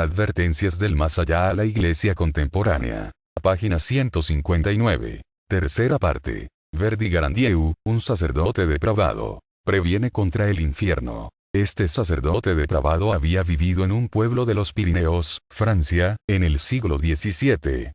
Advertencias del más allá a la Iglesia contemporánea. Página 159. Tercera parte. Verdi Garandieu, un sacerdote depravado. Previene contra el infierno. Este sacerdote depravado había vivido en un pueblo de los Pirineos, Francia, en el siglo XVII.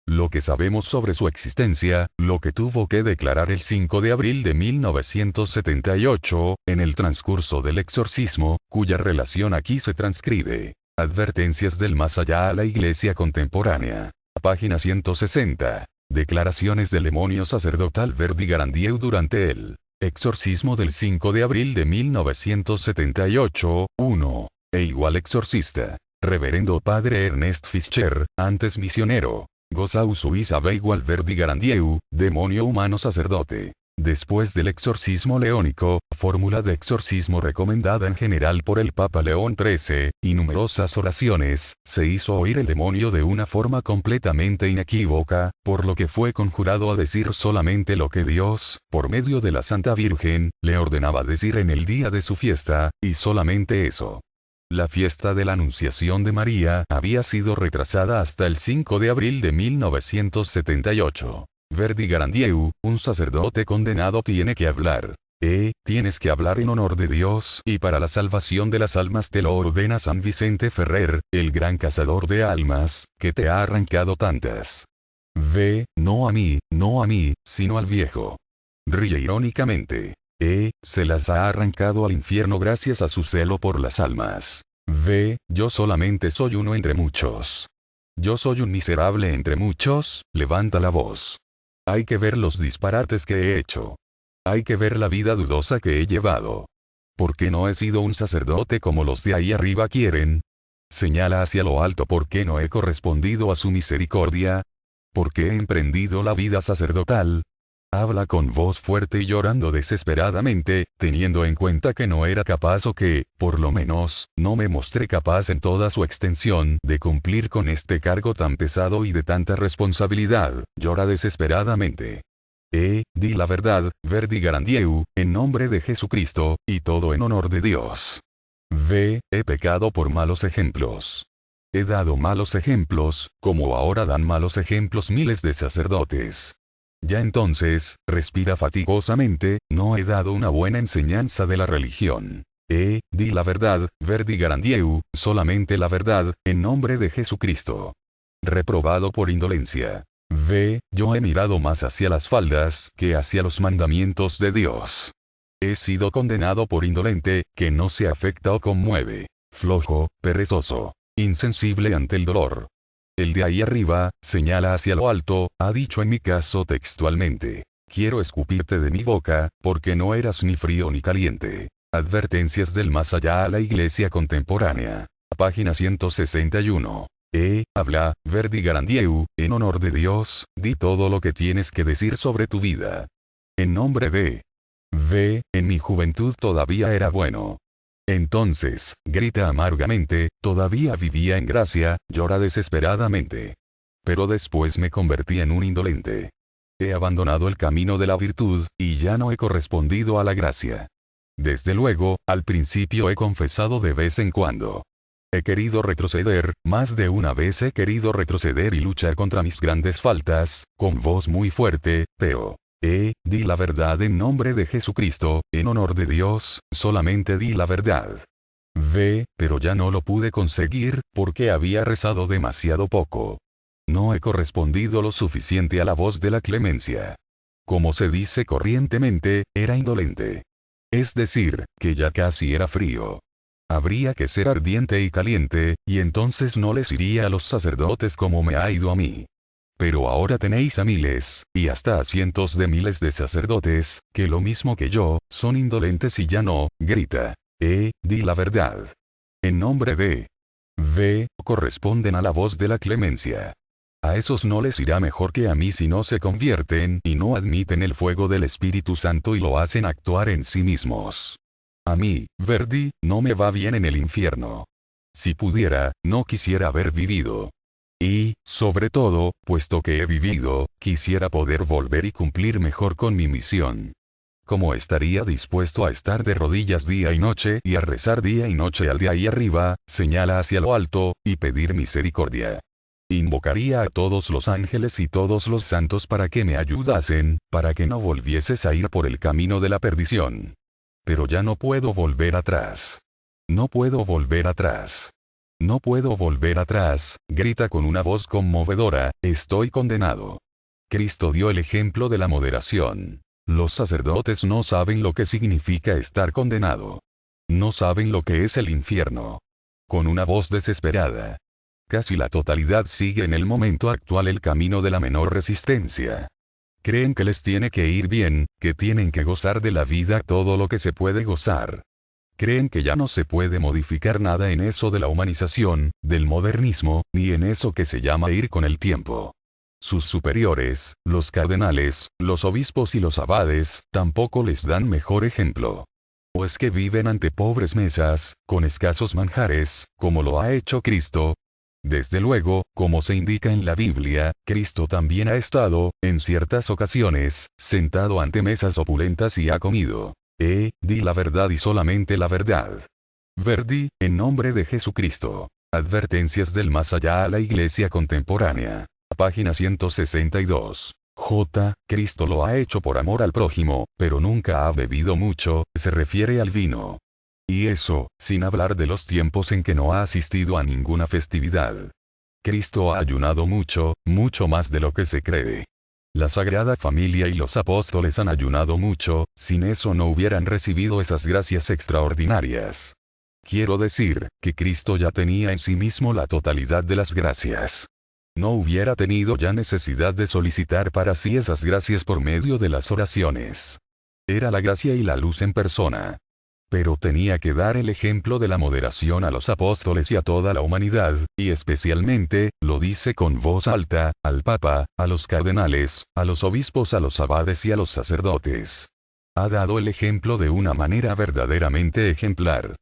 Lo que sabemos sobre su existencia, lo que tuvo que declarar el 5 de abril de 1978, en el transcurso del exorcismo, cuya relación aquí se transcribe. Advertencias del más allá a la Iglesia contemporánea. Página 160. Declaraciones del demonio sacerdotal Verdi Garandieu durante el exorcismo del 5 de abril de 1978, 1. Igual exorcista. Reverendo Padre Ernest Fischer, antes misionero. Gozau Suiza igual Verdi Garandieu, demonio humano sacerdote. Después del exorcismo leónico, fórmula de exorcismo recomendada en general por el Papa León XIII, y numerosas oraciones, se hizo oír el demonio de una forma completamente inequívoca, por lo que fue conjurado a decir solamente lo que Dios, por medio de la Santa Virgen, le ordenaba decir en el día de su fiesta, y solamente eso. La fiesta de la Anunciación de María había sido retrasada hasta el 5 de abril de 1978. Verdi Garandieu, un sacerdote condenado tiene que hablar. Tienes que hablar en honor de Dios y para la salvación de las almas te lo ordena San Vicente Ferrer, el gran cazador de almas, que te ha arrancado tantas. No a mí, sino al viejo. Ríe irónicamente. Se las ha arrancado al infierno gracias a su celo por las almas. Yo solamente soy uno entre muchos. Yo soy un miserable entre muchos, levanta la voz. Hay que ver los disparates que he hecho. Hay que ver la vida dudosa que he llevado. ¿Por qué no he sido un sacerdote como los de ahí arriba quieren? Señala hacia lo alto por qué no he correspondido a su misericordia. ¿Por qué he emprendido la vida sacerdotal? Habla con voz fuerte y llorando desesperadamente, teniendo en cuenta que no era capaz o que, por lo menos, no me mostré capaz en toda su extensión de cumplir con este cargo tan pesado y de tanta responsabilidad. Llora desesperadamente. Di la verdad, Verdi Garandieu, en nombre de Jesucristo, y todo en honor de Dios. He pecado por malos ejemplos. He dado malos ejemplos, como ahora dan malos ejemplos miles de sacerdotes. Ya entonces, respira fatigosamente, no he dado una buena enseñanza de la religión. Di la verdad, Verdi Garandieu, solamente la verdad, en nombre de Jesucristo. Reprobado por indolencia. Yo he mirado más hacia las faldas que hacia los mandamientos de Dios. He sido condenado por indolente, que no se afecta o conmueve. Flojo, perezoso, insensible ante el dolor. El de ahí arriba, señala hacia lo alto, ha dicho en mi caso textualmente. Quiero escupirte de mi boca, porque no eras ni frío ni caliente. Advertencias del más allá a la Iglesia contemporánea. Página 161. Habla, Verdi Garandieu, en honor de Dios, di todo lo que tienes que decir sobre tu vida. En nombre de. En mi juventud todavía era bueno. Entonces, grita amargamente, todavía vivía en gracia, llora desesperadamente. Pero después me convertí en un indolente. He abandonado el camino de la virtud, y ya no he correspondido a la gracia. Desde luego, al principio he confesado de vez en cuando. He querido retroceder, más de una vez he querido retroceder y luchar contra mis grandes faltas, con voz muy fuerte, pero... di la verdad en nombre de Jesucristo, en honor de Dios, solamente di la verdad. Pero ya no lo pude conseguir, porque había rezado demasiado poco. No he correspondido lo suficiente a la voz de la clemencia. Como se dice corrientemente, era indolente. Es decir, que ya casi era frío. Habría que ser ardiente y caliente, y entonces no les iría a los sacerdotes como me ha ido a mí. Pero ahora tenéis a miles, y hasta a cientos de miles de sacerdotes, que lo mismo que yo, son indolentes y ya no, grita. Di la verdad. En nombre de. Corresponden a la voz de la clemencia. A esos no les irá mejor que a mí si no se convierten y no admiten el fuego del Espíritu Santo y lo hacen actuar en sí mismos. A mí, Verdi, no me va bien en el infierno. Si pudiera, no quisiera haber vivido. Y, sobre todo, puesto que he vivido, quisiera poder volver y cumplir mejor con mi misión. ¿Cómo estaría dispuesto a estar de rodillas día y noche y a rezar día y noche al de ahí arriba, señala hacia lo alto, y pedir misericordia? Invocaría a todos los ángeles y todos los santos para que me ayudasen, para que no volvieses a ir por el camino de la perdición. Pero ya no puedo volver atrás. No puedo volver atrás. No puedo volver atrás, grita con una voz conmovedora, estoy condenado. Cristo dio el ejemplo de la moderación. Los sacerdotes no saben lo que significa estar condenado. No saben lo que es el infierno. Con una voz desesperada. Casi la totalidad sigue en el momento actual el camino de la menor resistencia. Creen que les tiene que ir bien, que tienen que gozar de la vida todo lo que se puede gozar. Creen que ya no se puede modificar nada en eso de la humanización, del modernismo, ni en eso que se llama ir con el tiempo. Sus superiores, los cardenales, los obispos y los abades, tampoco les dan mejor ejemplo. ¿O es que viven ante pobres mesas, con escasos manjares, como lo ha hecho Cristo? Desde luego, como se indica en la Biblia, Cristo también ha estado, en ciertas ocasiones, sentado ante mesas opulentas y ha comido. Di la verdad y solamente la verdad. Verdi, en nombre de Jesucristo. Advertencias del más allá a la Iglesia contemporánea. Página 162. Cristo lo ha hecho por amor al prójimo, pero nunca ha bebido mucho, se refiere al vino. Y eso, sin hablar de los tiempos en que no ha asistido a ninguna festividad. Cristo ha ayunado mucho, mucho más de lo que se cree. La Sagrada Familia y los apóstoles han ayunado mucho, sin eso no hubieran recibido esas gracias extraordinarias. Quiero decir, que Cristo ya tenía en sí mismo la totalidad de las gracias. No hubiera tenido ya necesidad de solicitar para sí esas gracias por medio de las oraciones. Era la gracia y la luz en persona. Pero tenía que dar el ejemplo de la moderación a los apóstoles y a toda la humanidad, y especialmente, lo dice con voz alta, al Papa, a los cardenales, a los obispos, a los abades y a los sacerdotes. Ha dado el ejemplo de una manera verdaderamente ejemplar.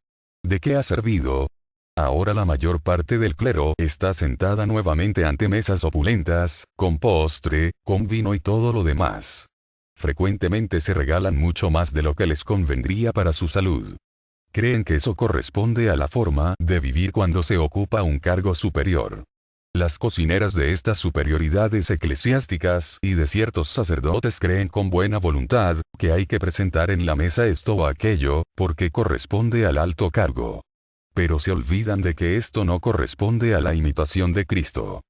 ¿De qué ha servido? Ahora la mayor parte del clero está sentada nuevamente ante mesas opulentas, con postre, con vino y todo lo demás. Frecuentemente se regalan mucho más de lo que les convendría para su salud. Creen que eso corresponde a la forma de vivir cuando se ocupa un cargo superior. Las cocineras de estas superioridades eclesiásticas y de ciertos sacerdotes creen con buena voluntad que hay que presentar en la mesa esto o aquello, porque corresponde al alto cargo. Pero se olvidan de que esto no corresponde a la imitación de Cristo.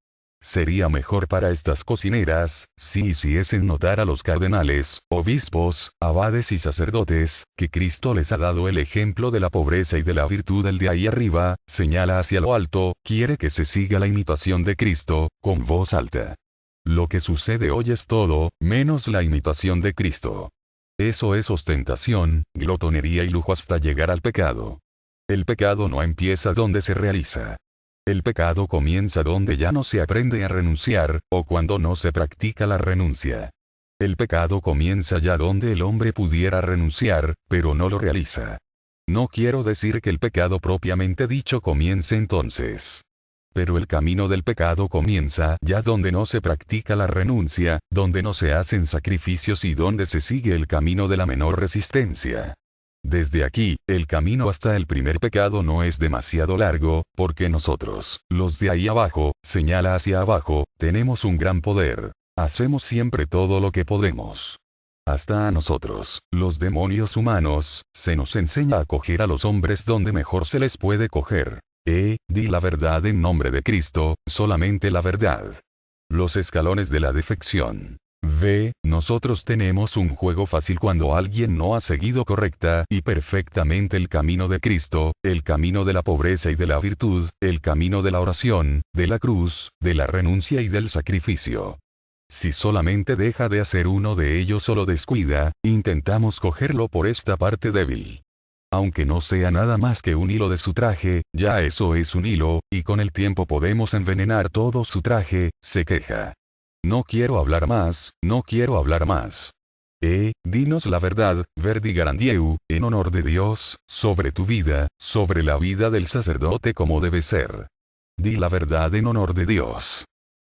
Sería mejor para estas cocineras, si hiciesen notar a los cardenales, obispos, abades y sacerdotes, que Cristo les ha dado el ejemplo de la pobreza y de la virtud del de ahí arriba, señala hacia lo alto, quiere que se siga la imitación de Cristo, con voz alta. Lo que sucede hoy es todo, menos la imitación de Cristo. Eso es ostentación, glotonería y lujo hasta llegar al pecado. El pecado no empieza donde se realiza. El pecado comienza donde ya no se aprende a renunciar, o cuando no se practica la renuncia. El pecado comienza ya donde el hombre pudiera renunciar, pero no lo realiza. No quiero decir que el pecado propiamente dicho comience entonces. Pero el camino del pecado comienza ya donde no se practica la renuncia, donde no se hacen sacrificios y donde se sigue el camino de la menor resistencia. Desde aquí, el camino hasta el primer pecado no es demasiado largo, porque nosotros, los de ahí abajo, señala hacia abajo, tenemos un gran poder. Hacemos siempre todo lo que podemos. Hasta a nosotros, los demonios humanos, se nos enseña a coger a los hombres donde mejor se les puede coger. Di la verdad en nombre de Cristo, solamente la verdad. Los escalones de la defección. Nosotros tenemos un juego fácil cuando alguien no ha seguido correcta y perfectamente el camino de Cristo, el camino de la pobreza y de la virtud, el camino de la oración, de la cruz, de la renuncia y del sacrificio. Si solamente deja de hacer uno de ellos o lo descuida, intentamos cogerlo por esta parte débil. Aunque no sea nada más que un hilo de su traje, ya eso es un hilo, y con el tiempo podemos envenenar todo su traje, se queja. No quiero hablar más, no quiero hablar más. Dinos la verdad, Verdi Garandieu, en honor de Dios, sobre tu vida, sobre la vida del sacerdote como debe ser. Di la verdad en honor de Dios.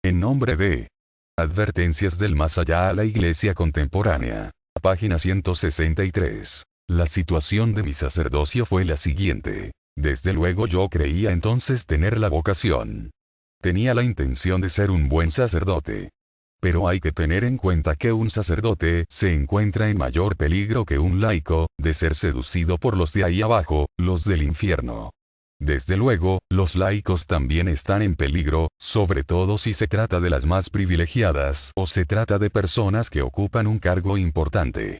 En nombre de Advertencias del más allá a la Iglesia contemporánea. Página 163. La situación de mi sacerdocio fue la siguiente. Desde luego yo creía entonces tener la vocación. Tenía la intención de ser un buen sacerdote. Pero hay que tener en cuenta que un sacerdote se encuentra en mayor peligro que un laico, de ser seducido por los de ahí abajo, los del infierno. Desde luego, los laicos también están en peligro, sobre todo si se trata de las más privilegiadas o se trata de personas que ocupan un cargo importante.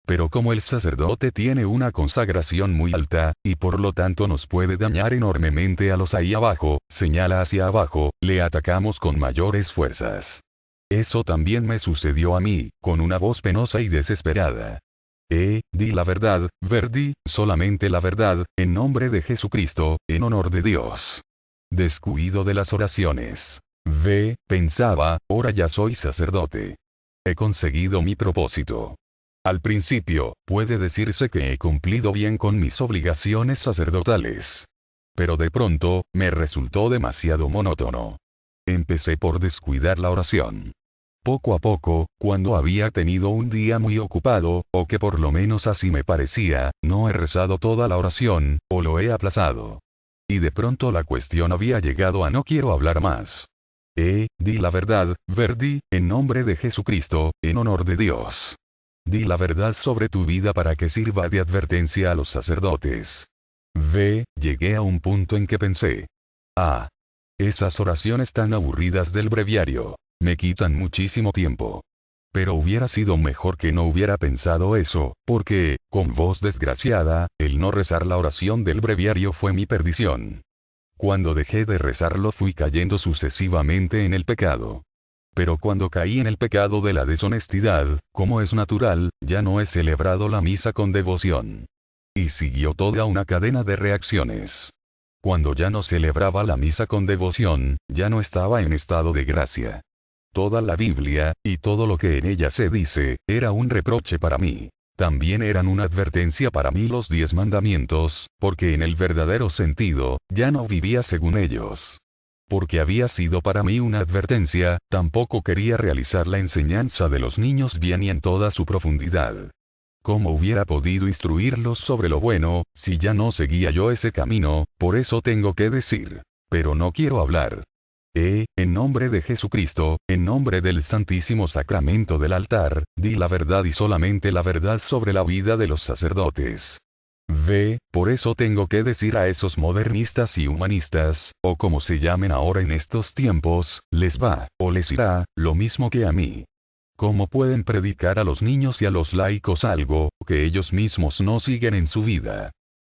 Pero como el sacerdote tiene una consagración muy alta, y por lo tanto nos puede dañar enormemente a los ahí abajo, señala hacia abajo, le atacamos con mayores fuerzas. Eso también me sucedió a mí, con una voz penosa y desesperada. Di la verdad, Verdi, solamente la verdad, en nombre de Jesucristo, en honor de Dios. Descuido de las oraciones. Pensaba, ahora ya soy sacerdote. He conseguido mi propósito. Al principio, puede decirse que he cumplido bien con mis obligaciones sacerdotales. Pero de pronto, me resultó demasiado monótono. Empecé por descuidar la oración. Poco a poco, cuando había tenido un día muy ocupado, o que por lo menos así me parecía, no he rezado toda la oración, o lo he aplazado. Y de pronto la cuestión había llegado a no quiero hablar más. Di la verdad, Verdi, en nombre de Jesucristo, en honor de Dios. Di la verdad sobre tu vida para que sirva de advertencia a los sacerdotes. Llegué a un punto en que pensé. Esas oraciones tan aburridas del breviario. Me quitan muchísimo tiempo. Pero hubiera sido mejor que no hubiera pensado eso, porque, con voz desgraciada, el no rezar la oración del breviario fue mi perdición. Cuando dejé de rezarlo fui cayendo sucesivamente en el pecado. Pero cuando caí en el pecado de la deshonestidad, como es natural, ya no he celebrado la misa con devoción. Y siguió toda una cadena de reacciones. Cuando ya no celebraba la misa con devoción, ya no estaba en estado de gracia. Toda la Biblia, y todo lo que en ella se dice, era un reproche para mí. También eran una advertencia para mí los 10 mandamientos, porque en el verdadero sentido, ya no vivía según ellos. Porque había sido para mí una advertencia, tampoco quería realizar la enseñanza de los niños bien y en toda su profundidad. ¿Cómo hubiera podido instruirlos sobre lo bueno, si ya no seguía yo ese camino? Por eso tengo que decir. Pero no quiero hablar. En nombre de Jesucristo, en nombre del Santísimo Sacramento del altar, di la verdad y solamente la verdad sobre la vida de los sacerdotes. Por eso tengo que decir a esos modernistas y humanistas, o como se llamen ahora en estos tiempos, les va, o les irá, lo mismo que a mí. ¿Cómo pueden predicar a los niños y a los laicos algo que ellos mismos no siguen en su vida?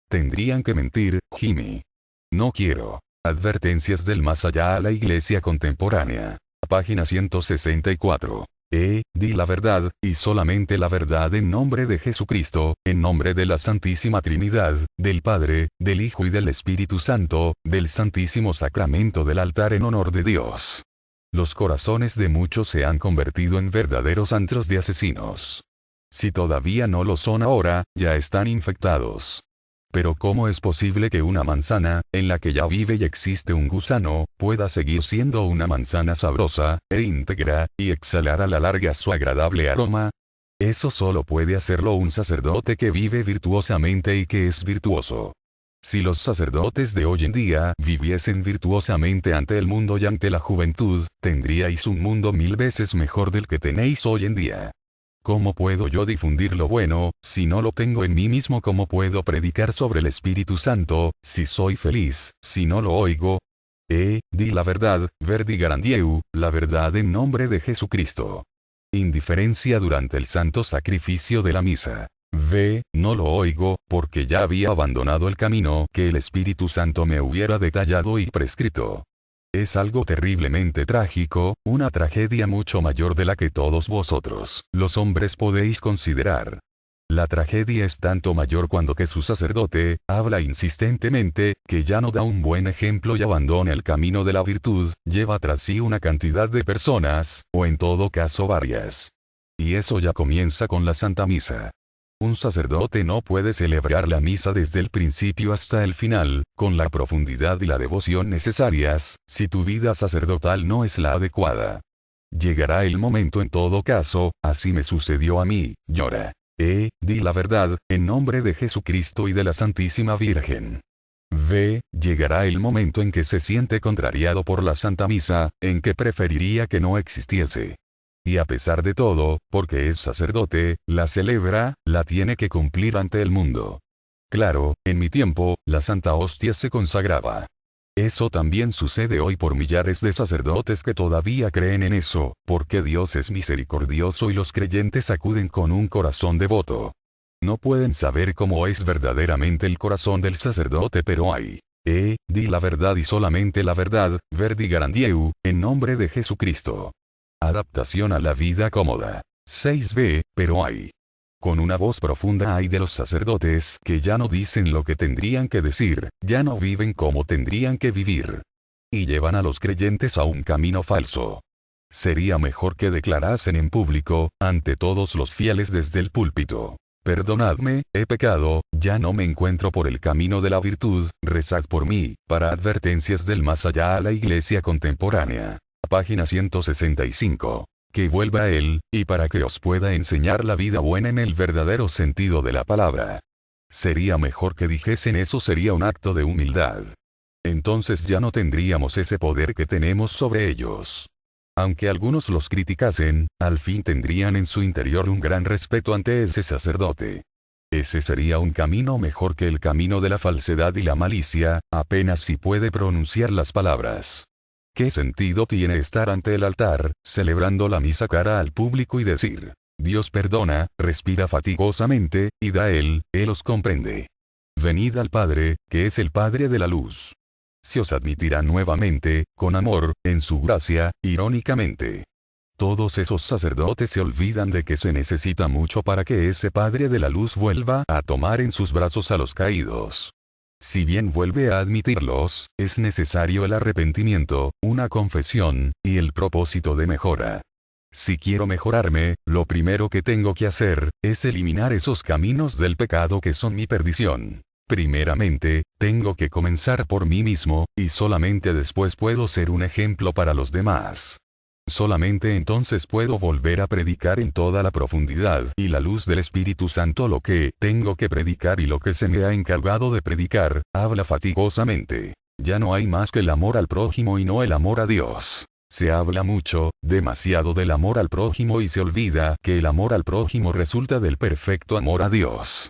Tendrían que mentir, Jimmy. No quiero. Advertencias del más allá a la Iglesia contemporánea. Página 164. Di la verdad, y solamente la verdad en nombre de Jesucristo, en nombre de la Santísima Trinidad, del Padre, del Hijo y del Espíritu Santo, del Santísimo Sacramento del altar en honor de Dios. Los corazones de muchos se han convertido en verdaderos antros de asesinos. Si todavía no lo son ahora, ya están infectados. Pero ¿cómo es posible que una manzana, en la que ya vive y existe un gusano, pueda seguir siendo una manzana sabrosa, e íntegra, y exhalar a la larga su agradable aroma? Eso solo puede hacerlo un sacerdote que vive virtuosamente y que es virtuoso. Si los sacerdotes de hoy en día viviesen virtuosamente ante el mundo y ante la juventud, tendríais un mundo 1000 veces mejor del que tenéis hoy en día. ¿Cómo puedo yo difundir lo bueno, si no lo tengo en mí mismo? ¿Cómo puedo predicar sobre el Espíritu Santo, si soy feliz, si no lo oigo? Di la verdad, Verdi Garandieu, la verdad en nombre de Jesucristo. Indiferencia durante el santo sacrificio de la misa. No lo oigo, porque ya había abandonado el camino que el Espíritu Santo me hubiera detallado y prescrito. Es algo terriblemente trágico, una tragedia mucho mayor de la que todos vosotros, los hombres, podéis considerar. La tragedia es tanto mayor cuando que su sacerdote habla insistentemente, que ya no da un buen ejemplo y abandona el camino de la virtud, lleva tras sí una cantidad de personas, o en todo caso varias. Y eso ya comienza con la Santa Misa. Un sacerdote no puede celebrar la misa desde el principio hasta el final, con la profundidad y la devoción necesarias, si tu vida sacerdotal no es la adecuada. llegará el momento en todo caso, así me sucedió a mí, llora. Di la verdad, en nombre de Jesucristo y de la Santísima Virgen. Llegará el momento en que se siente contrariado por la Santa Misa, en que preferiría que no existiese. Y a pesar de todo, porque es sacerdote, la celebra, la tiene que cumplir ante el mundo. Claro, en mi tiempo, la Santa Hostia se consagraba. Eso también sucede hoy por millares de sacerdotes que todavía creen en eso, porque Dios es misericordioso y los creyentes acuden con un corazón devoto. No pueden saber cómo es verdaderamente el corazón del sacerdote, pero hay. Di la verdad y solamente la verdad, Verdi Garandieu, en nombre de Jesucristo. Adaptación a la vida cómoda. 6b, pero hay. Con una voz profunda hay de los sacerdotes que ya no dicen lo que tendrían que decir, ya no viven como tendrían que vivir. Y llevan a los creyentes a un camino falso. Sería mejor que declarasen en público, ante todos los fieles desde el púlpito: perdonadme, he pecado, ya no me encuentro por el camino de la virtud, rezad por mí, para advertencias del más allá a la Iglesia contemporánea. Página 165. Que vuelva a Él, y para que os pueda enseñar la vida buena en el verdadero sentido de la palabra. Sería mejor que dijesen eso, sería un acto de humildad. Entonces ya no tendríamos ese poder que tenemos sobre ellos. Aunque algunos los criticasen, al fin tendrían en su interior un gran respeto ante ese sacerdote. Ese sería un camino mejor que el camino de la falsedad y la malicia, apenas si puede pronunciar las palabras. ¿Qué sentido tiene estar ante el altar, celebrando la misa cara al público y decir: Dios perdona, respira fatigosamente, id a Él os comprende? Venid al Padre, que es el Padre de la luz. Se os admitirá nuevamente, con amor, en su gracia, irónicamente. Todos esos sacerdotes se olvidan de que se necesita mucho para que ese Padre de la luz vuelva a tomar en sus brazos a los caídos. Si bien vuelve a admitirlos, es necesario el arrepentimiento, una confesión, y el propósito de mejora. Si quiero mejorarme, lo primero que tengo que hacer, es eliminar esos caminos del pecado que son mi perdición. Primeramente, tengo que comenzar por mí mismo, y solamente después puedo ser un ejemplo para los demás. Solamente entonces puedo volver a predicar en toda la profundidad y la luz del Espíritu Santo lo que tengo que predicar y lo que se me ha encargado de predicar, habla fatigosamente. Ya no hay más que el amor al prójimo y no el amor a Dios. Se habla mucho, demasiado del amor al prójimo y se olvida que el amor al prójimo resulta del perfecto amor a Dios.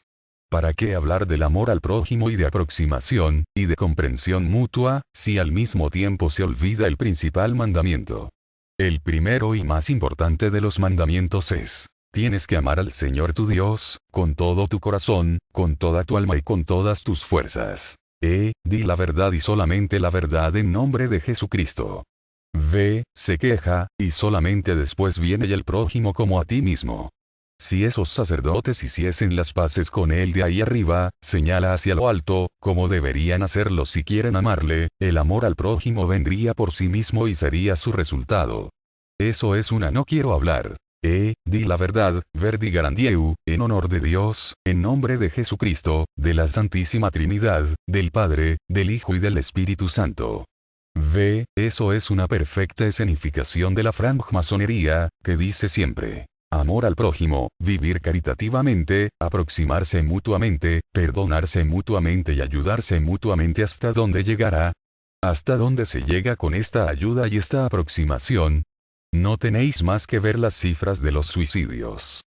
¿Para qué hablar del amor al prójimo y de aproximación, y de comprensión mutua, si al mismo tiempo se olvida el principal mandamiento? El primero y más importante de los mandamientos es: tienes que amar al Señor tu Dios, con todo tu corazón, con toda tu alma y con todas tus fuerzas. Di la verdad y solamente la verdad en nombre de Jesucristo. Se queja, y solamente después viene el prójimo como a ti mismo. Si esos sacerdotes hiciesen las paces con él de ahí arriba, señala hacia lo alto, como deberían hacerlo si quieren amarle, el amor al prójimo vendría por sí mismo y sería su resultado. Eso es una no quiero hablar. Di la verdad, Verdi Garandieu, en honor de Dios, en nombre de Jesucristo, de la Santísima Trinidad, del Padre, del Hijo y del Espíritu Santo. Eso es una perfecta escenificación de la francmasonería, que dice siempre: amor al prójimo, vivir caritativamente, aproximarse mutuamente, perdonarse mutuamente y ayudarse mutuamente. ¿Hasta dónde llegará? ¿Hasta dónde se llega con esta ayuda y esta aproximación? No tenéis más que ver las cifras de los suicidios.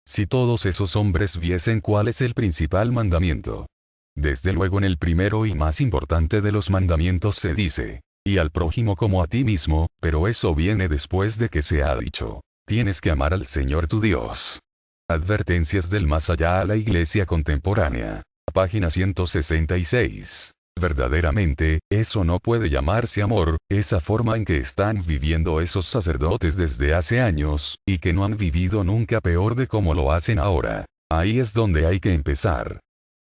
Si todos esos hombres viesen cuál es el principal mandamiento. Desde luego en el primero y más importante de los mandamientos se dice: y al prójimo como a ti mismo, pero eso viene después de que se ha dicho: tienes que amar al Señor tu Dios. Advertencias del más allá a la Iglesia contemporánea. Página 166. Verdaderamente, eso no puede llamarse amor, esa forma en que están viviendo esos sacerdotes desde hace años, y que no han vivido nunca peor de como lo hacen ahora. Ahí es donde hay que empezar.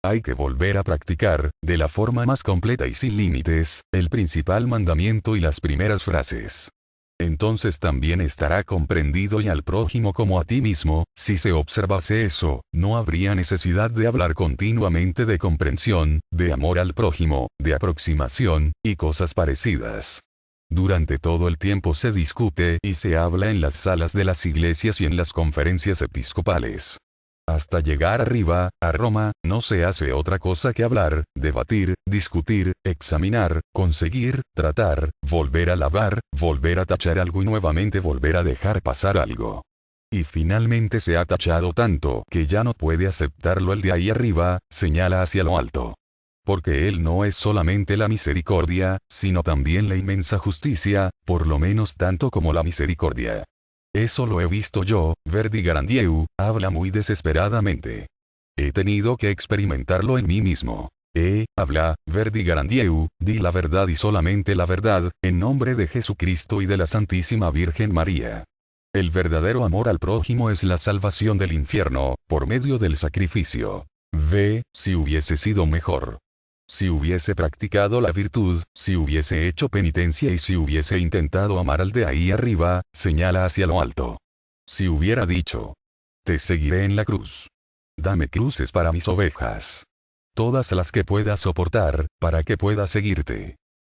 Hay que volver a practicar, de la forma más completa y sin límites, el principal mandamiento y las primeras frases. Entonces también estará comprendido y al prójimo como a ti mismo. Si se observase eso, no habría necesidad de hablar continuamente de comprensión, de amor al prójimo, de aproximación, y cosas parecidas. Durante todo el tiempo se discute y se habla en las salas de las iglesias y en las conferencias episcopales. Hasta llegar arriba, a Roma, no se hace otra cosa que hablar, debatir, discutir, examinar, conseguir, tratar, volver a lavar, volver a tachar algo y nuevamente volver a dejar pasar algo. Y finalmente se ha tachado tanto que ya no puede aceptarlo el de ahí arriba, señala hacia lo alto. Porque Él no es solamente la misericordia, sino también la inmensa justicia, por lo menos tanto como la misericordia. Eso lo he visto yo, Verdi Garandieu, habla muy desesperadamente. He tenido que experimentarlo en mí mismo. Habla, Verdi Garandieu, di la verdad y solamente la verdad, en nombre de Jesucristo y de la Santísima Virgen María. El verdadero amor al prójimo es la salvación del infierno, por medio del sacrificio. Si hubiese sido mejor. Si hubiese practicado la virtud, si hubiese hecho penitencia y si hubiese intentado amar al de ahí arriba, señala hacia lo alto. Si hubiera dicho, te seguiré en la cruz. Dame cruces para mis ovejas. Todas las que pueda soportar, para que pueda seguirte.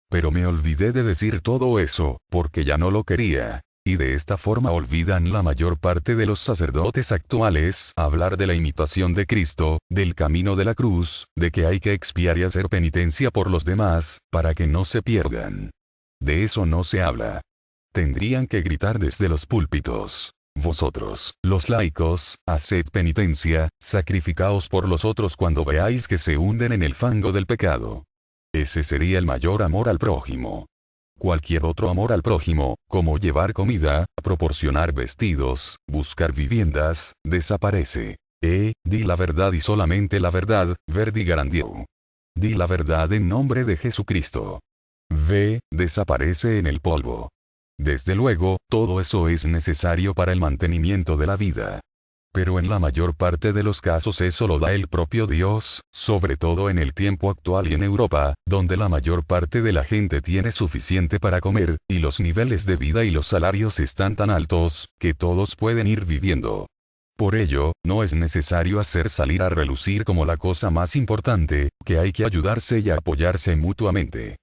Pero me olvidé de decir todo eso, porque ya no lo quería. Y de esta forma olvidan la mayor parte de los sacerdotes actuales hablar de la imitación de Cristo, del camino de la cruz, de que hay que expiar y hacer penitencia por los demás, para que no se pierdan. De eso no se habla. Tendrían que gritar desde los púlpitos. Vosotros, los laicos, haced penitencia, sacrificaos por los otros cuando veáis que se hunden en el fango del pecado. Ese sería el mayor amor al prójimo. Cualquier otro amor al prójimo, como llevar comida, proporcionar vestidos, buscar viviendas, desaparece. Di la verdad y solamente la verdad, Verdi Garandieu. Di la verdad en nombre de Jesucristo. Desaparece en el polvo. Desde luego, todo eso es necesario para el mantenimiento de la vida. Pero en la mayor parte de los casos eso lo da el propio Dios, sobre todo en el tiempo actual y en Europa, donde la mayor parte de la gente tiene suficiente para comer, y los niveles de vida y los salarios están tan altos, que todos pueden ir viviendo. Por ello, no es necesario hacer salir a relucir como la cosa más importante, que hay que ayudarse y apoyarse mutuamente.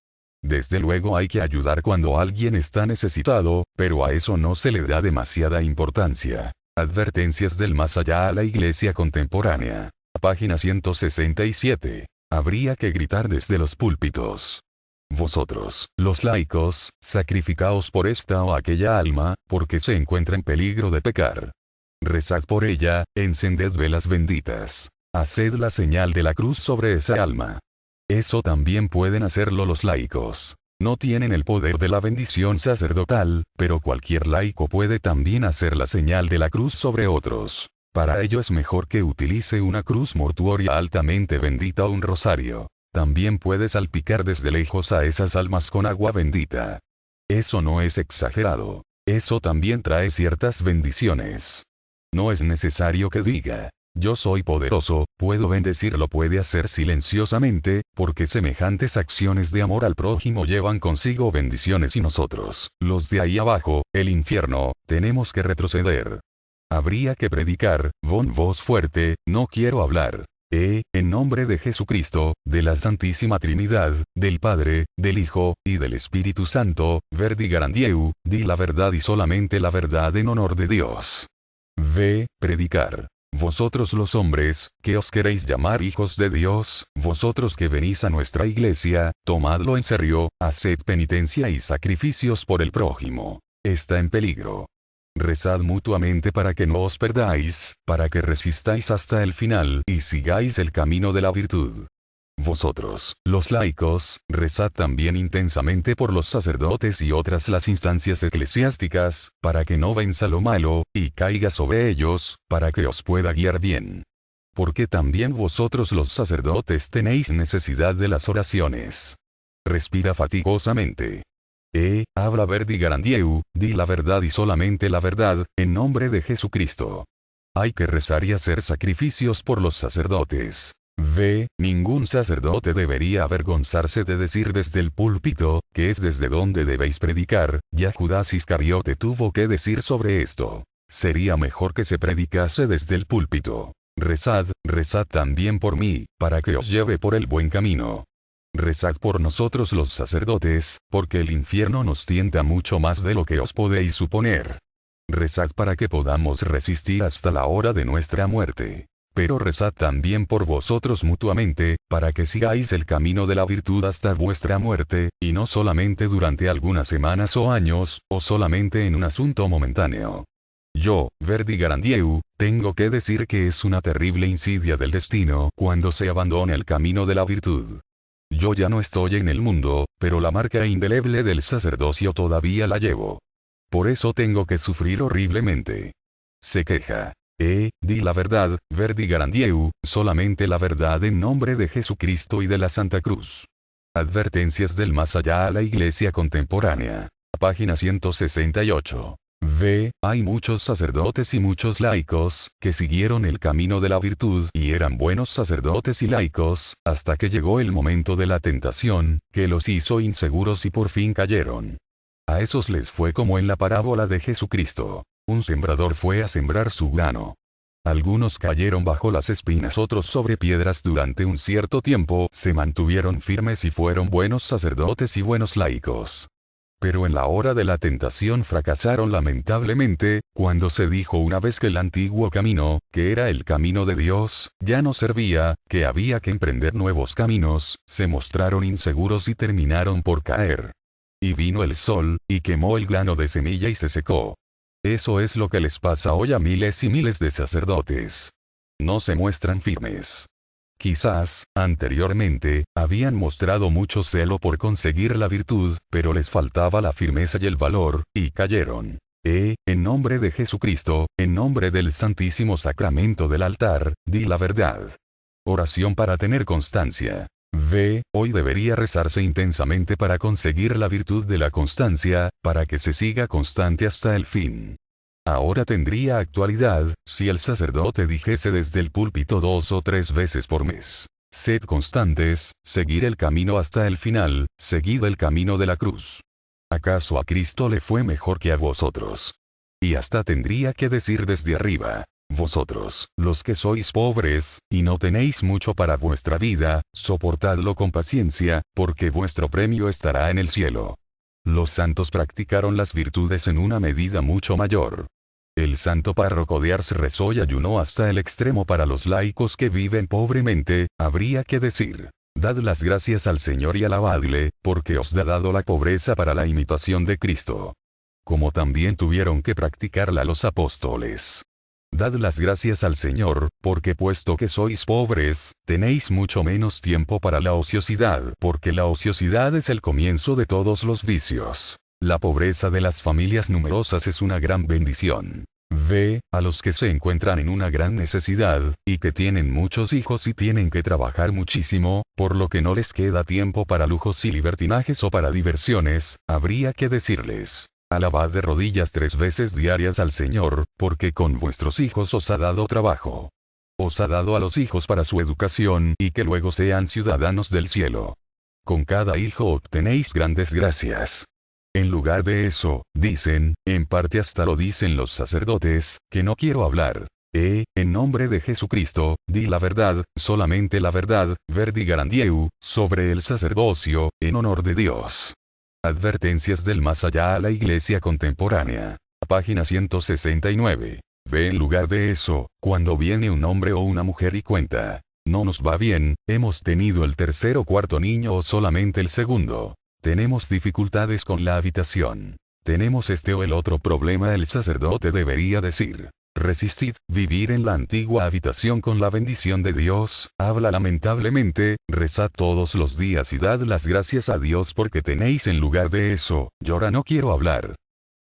Desde luego hay que ayudar cuando alguien está necesitado, pero a eso no se le da demasiada importancia. Advertencias del más allá a la Iglesia contemporánea. Página 167. Habría que gritar desde los púlpitos. Vosotros, los laicos, sacrificaos por esta o aquella alma, porque se encuentra en peligro de pecar. Rezad por ella, encended velas benditas. Haced la señal de la cruz sobre esa alma. Eso también pueden hacerlo los laicos. No tienen el poder de la bendición sacerdotal, pero cualquier laico puede también hacer la señal de la cruz sobre otros. Para ello es mejor que utilice una cruz mortuoria altamente bendita o un rosario. También puede salpicar desde lejos a esas almas con agua bendita. Eso no es exagerado. Eso también trae ciertas bendiciones. No es necesario que diga, yo soy poderoso, puedo bendecirlo, puede hacer silenciosamente, porque semejantes acciones de amor al prójimo llevan consigo bendiciones y nosotros, los de ahí abajo, el infierno, tenemos que retroceder. Habría que predicar, con voz fuerte, no quiero hablar. En nombre de Jesucristo, de la Santísima Trinidad, del Padre, del Hijo, y del Espíritu Santo, Verdi Garandieu, di la verdad y solamente la verdad en honor de Dios. Predicar. Vosotros los hombres, que os queréis llamar hijos de Dios, vosotros que venís a nuestra iglesia, tomadlo en serio, haced penitencia y sacrificios por el prójimo. Está en peligro. Rezad mutuamente para que no os perdáis, para que resistáis hasta el final y sigáis el camino de la virtud. Vosotros, los laicos, rezad también intensamente por los sacerdotes y otras las instancias eclesiásticas, para que no venza lo malo, y caiga sobre ellos, para que os pueda guiar bien. Porque también vosotros los sacerdotes tenéis necesidad de las oraciones. Respira fatigosamente. Habla Verdi Garandieu, di la verdad y solamente la verdad, en nombre de Jesucristo. Hay que rezar y hacer sacrificios por los sacerdotes. Ningún sacerdote debería avergonzarse de decir desde el púlpito, que es desde donde debéis predicar, ya Judas Iscariote tuvo que decir sobre esto. Sería mejor que se predicase desde el púlpito. Rezad, rezad también por mí, para que os lleve por el buen camino. Rezad por nosotros los sacerdotes, porque el infierno nos tienta mucho más de lo que os podéis suponer. Rezad para que podamos resistir hasta la hora de nuestra muerte. Pero rezad también por vosotros mutuamente, para que sigáis el camino de la virtud hasta vuestra muerte, y no solamente durante algunas semanas o años, o solamente en un asunto momentáneo. Yo, Verdi Garandieu, tengo que decir que es una terrible insidia del destino cuando se abandona el camino de la virtud. Yo ya no estoy en el mundo, pero la marca indeleble del sacerdocio todavía la llevo. Por eso tengo que sufrir horriblemente. Se queja. Di la verdad, Verdi Garandieu, solamente la verdad en nombre de Jesucristo y de la Santa Cruz. Advertencias del más allá a la Iglesia contemporánea. Página 168. Hay muchos sacerdotes y muchos laicos, que siguieron el camino de la virtud y eran buenos sacerdotes y laicos, hasta que llegó el momento de la tentación, que los hizo inseguros y por fin cayeron. A esos les fue como en la parábola de Jesucristo. Un sembrador fue a sembrar su grano. Algunos cayeron bajo las espinas, otros sobre piedras. Durante un cierto tiempo se mantuvieron firmes y fueron buenos sacerdotes y buenos laicos. Pero en la hora de la tentación fracasaron lamentablemente, cuando se dijo una vez que el antiguo camino, que era el camino de Dios, ya no servía, que había que emprender nuevos caminos, se mostraron inseguros y terminaron por caer. Y vino el sol, y quemó el grano de semilla y se secó. Eso es lo que les pasa hoy a miles y miles de sacerdotes. No se muestran firmes. Quizás, anteriormente, habían mostrado mucho celo por conseguir la virtud, pero les faltaba la firmeza y el valor, y cayeron. En nombre de Jesucristo, en nombre del Santísimo Sacramento del altar, di la verdad. Oración para tener constancia. Hoy debería rezarse intensamente para conseguir la virtud de la constancia, para que se siga constante hasta el fin. Ahora tendría actualidad, si el sacerdote dijese desde el púlpito 2 o 3 veces por mes: sed constantes, seguir el camino hasta el final, seguid el camino de la cruz. ¿Acaso a Cristo le fue mejor que a vosotros? Y hasta tendría que decir desde arriba: vosotros, los que sois pobres, y no tenéis mucho para vuestra vida, soportadlo con paciencia, porque vuestro premio estará en el cielo. Los santos practicaron las virtudes en una medida mucho mayor. El santo párroco de Ars rezó y ayunó hasta el extremo para los laicos que viven pobremente. Habría que decir: dad las gracias al Señor y alabadle, porque os ha dado la pobreza para la imitación de Cristo. Como también tuvieron que practicarla los apóstoles. Dad las gracias al Señor, porque puesto que sois pobres, tenéis mucho menos tiempo para la ociosidad, porque la ociosidad es el comienzo de todos los vicios. La pobreza de las familias numerosas es una gran bendición. A los que se encuentran en una gran necesidad, y que tienen muchos hijos y tienen que trabajar muchísimo, por lo que no les queda tiempo para lujos y libertinajes o para diversiones, habría que decirles: alabad de rodillas 3 veces diarias al Señor, porque con vuestros hijos os ha dado trabajo. Os ha dado a los hijos para su educación y que luego sean ciudadanos del cielo. Con cada hijo obtenéis grandes gracias. En lugar de eso, dicen, en parte hasta lo dicen los sacerdotes, que no quiero hablar. En nombre de Jesucristo, di la verdad, solamente la verdad, Verdi Garandieu, sobre el sacerdocio, en honor de Dios. Advertencias del más allá a la Iglesia contemporánea. Página 169. En lugar de eso, cuando viene un hombre o una mujer y cuenta: no nos va bien, hemos tenido el 3er o 4.º niño o solamente el 2.º. Tenemos dificultades con la habitación. Tenemos este o el otro problema. El sacerdote debería decir: resistid, vivir en la antigua habitación con la bendición de Dios, habla lamentablemente, rezad todos los días y dad las gracias a Dios porque tenéis. En lugar de eso, llora, no quiero hablar.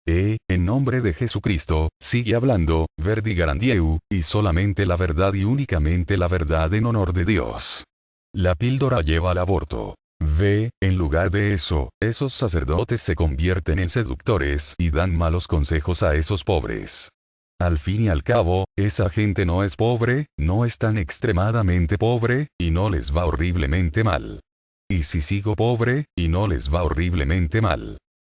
En nombre de Jesucristo, sigue hablando, Verdi Garandieu, y solamente la verdad y únicamente la verdad en honor de Dios. La píldora lleva al aborto. En lugar de eso, esos sacerdotes se convierten en seductores y dan malos consejos a esos pobres. Al fin y al cabo, esa gente no es pobre, no es tan extremadamente pobre, y no les va horriblemente mal. Y si sigo pobre, y no les va horriblemente mal.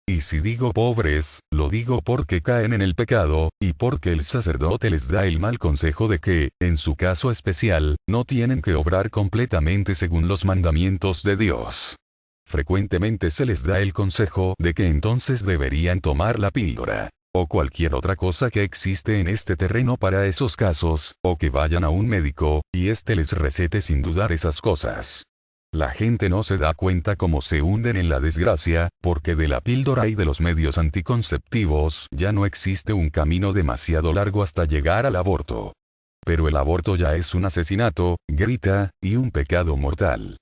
Y si digo pobres, lo digo porque caen en el pecado, y porque el sacerdote les da el mal consejo de que, en su caso especial, no tienen que obrar completamente según los mandamientos de Dios. Frecuentemente se les da el consejo de que entonces deberían tomar la píldora, o cualquier otra cosa que existe en este terreno para esos casos, o que vayan a un médico, y éste les recete sin dudar esas cosas. La gente no se da cuenta cómo se hunden en la desgracia, porque de la píldora y de los medios anticonceptivos ya no existe un camino demasiado largo hasta llegar al aborto. Pero el aborto ya es un asesinato, grita, y un pecado mortal.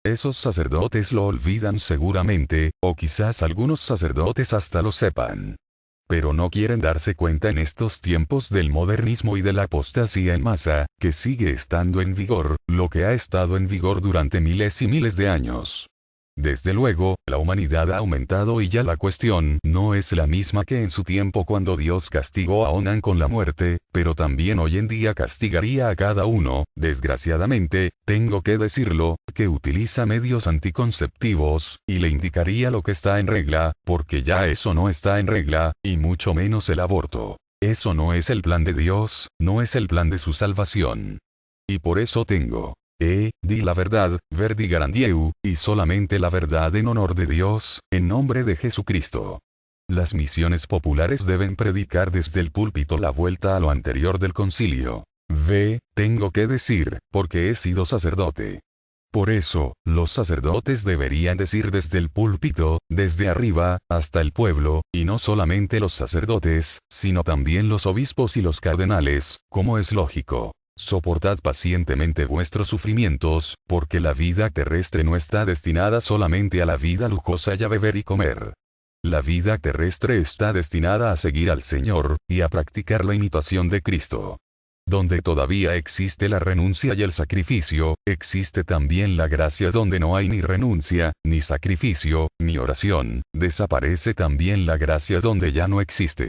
Esos sacerdotes lo olvidan seguramente, o quizás algunos sacerdotes hasta lo sepan. Pero no quieren darse cuenta en estos tiempos del modernismo y de la apostasía en masa, que sigue estando en vigor, lo que ha estado en vigor durante miles y miles de años. Desde luego, la humanidad ha aumentado y ya la cuestión no es la misma que en su tiempo cuando Dios castigó a Onán con la muerte, pero también hoy en día castigaría a cada uno, desgraciadamente, tengo que decirlo, que utiliza medios anticonceptivos, y le indicaría lo que está en regla, porque ya eso no está en regla, y mucho menos el aborto. Eso no es el plan de Dios, no es el plan de su salvación. Y por eso di la verdad, Verdi Garandieu, y solamente la verdad en honor de Dios, en nombre de Jesucristo. Las misiones populares deben predicar desde el púlpito la vuelta a lo anterior del concilio. Tengo que decir, porque he sido sacerdote. Por eso, los sacerdotes deberían decir desde el púlpito, desde arriba, hasta el pueblo, y no solamente los sacerdotes, sino también los obispos y los cardenales, como es lógico. Soportad pacientemente vuestros sufrimientos, porque la vida terrestre no está destinada solamente a la vida lujosa y a beber y comer. La vida terrestre está destinada a seguir al Señor, y a practicar la imitación de Cristo. Donde todavía existe la renuncia y el sacrificio, existe también la gracia. Donde no hay ni renuncia, ni sacrificio, ni oración, desaparece también la gracia. Donde ya no existe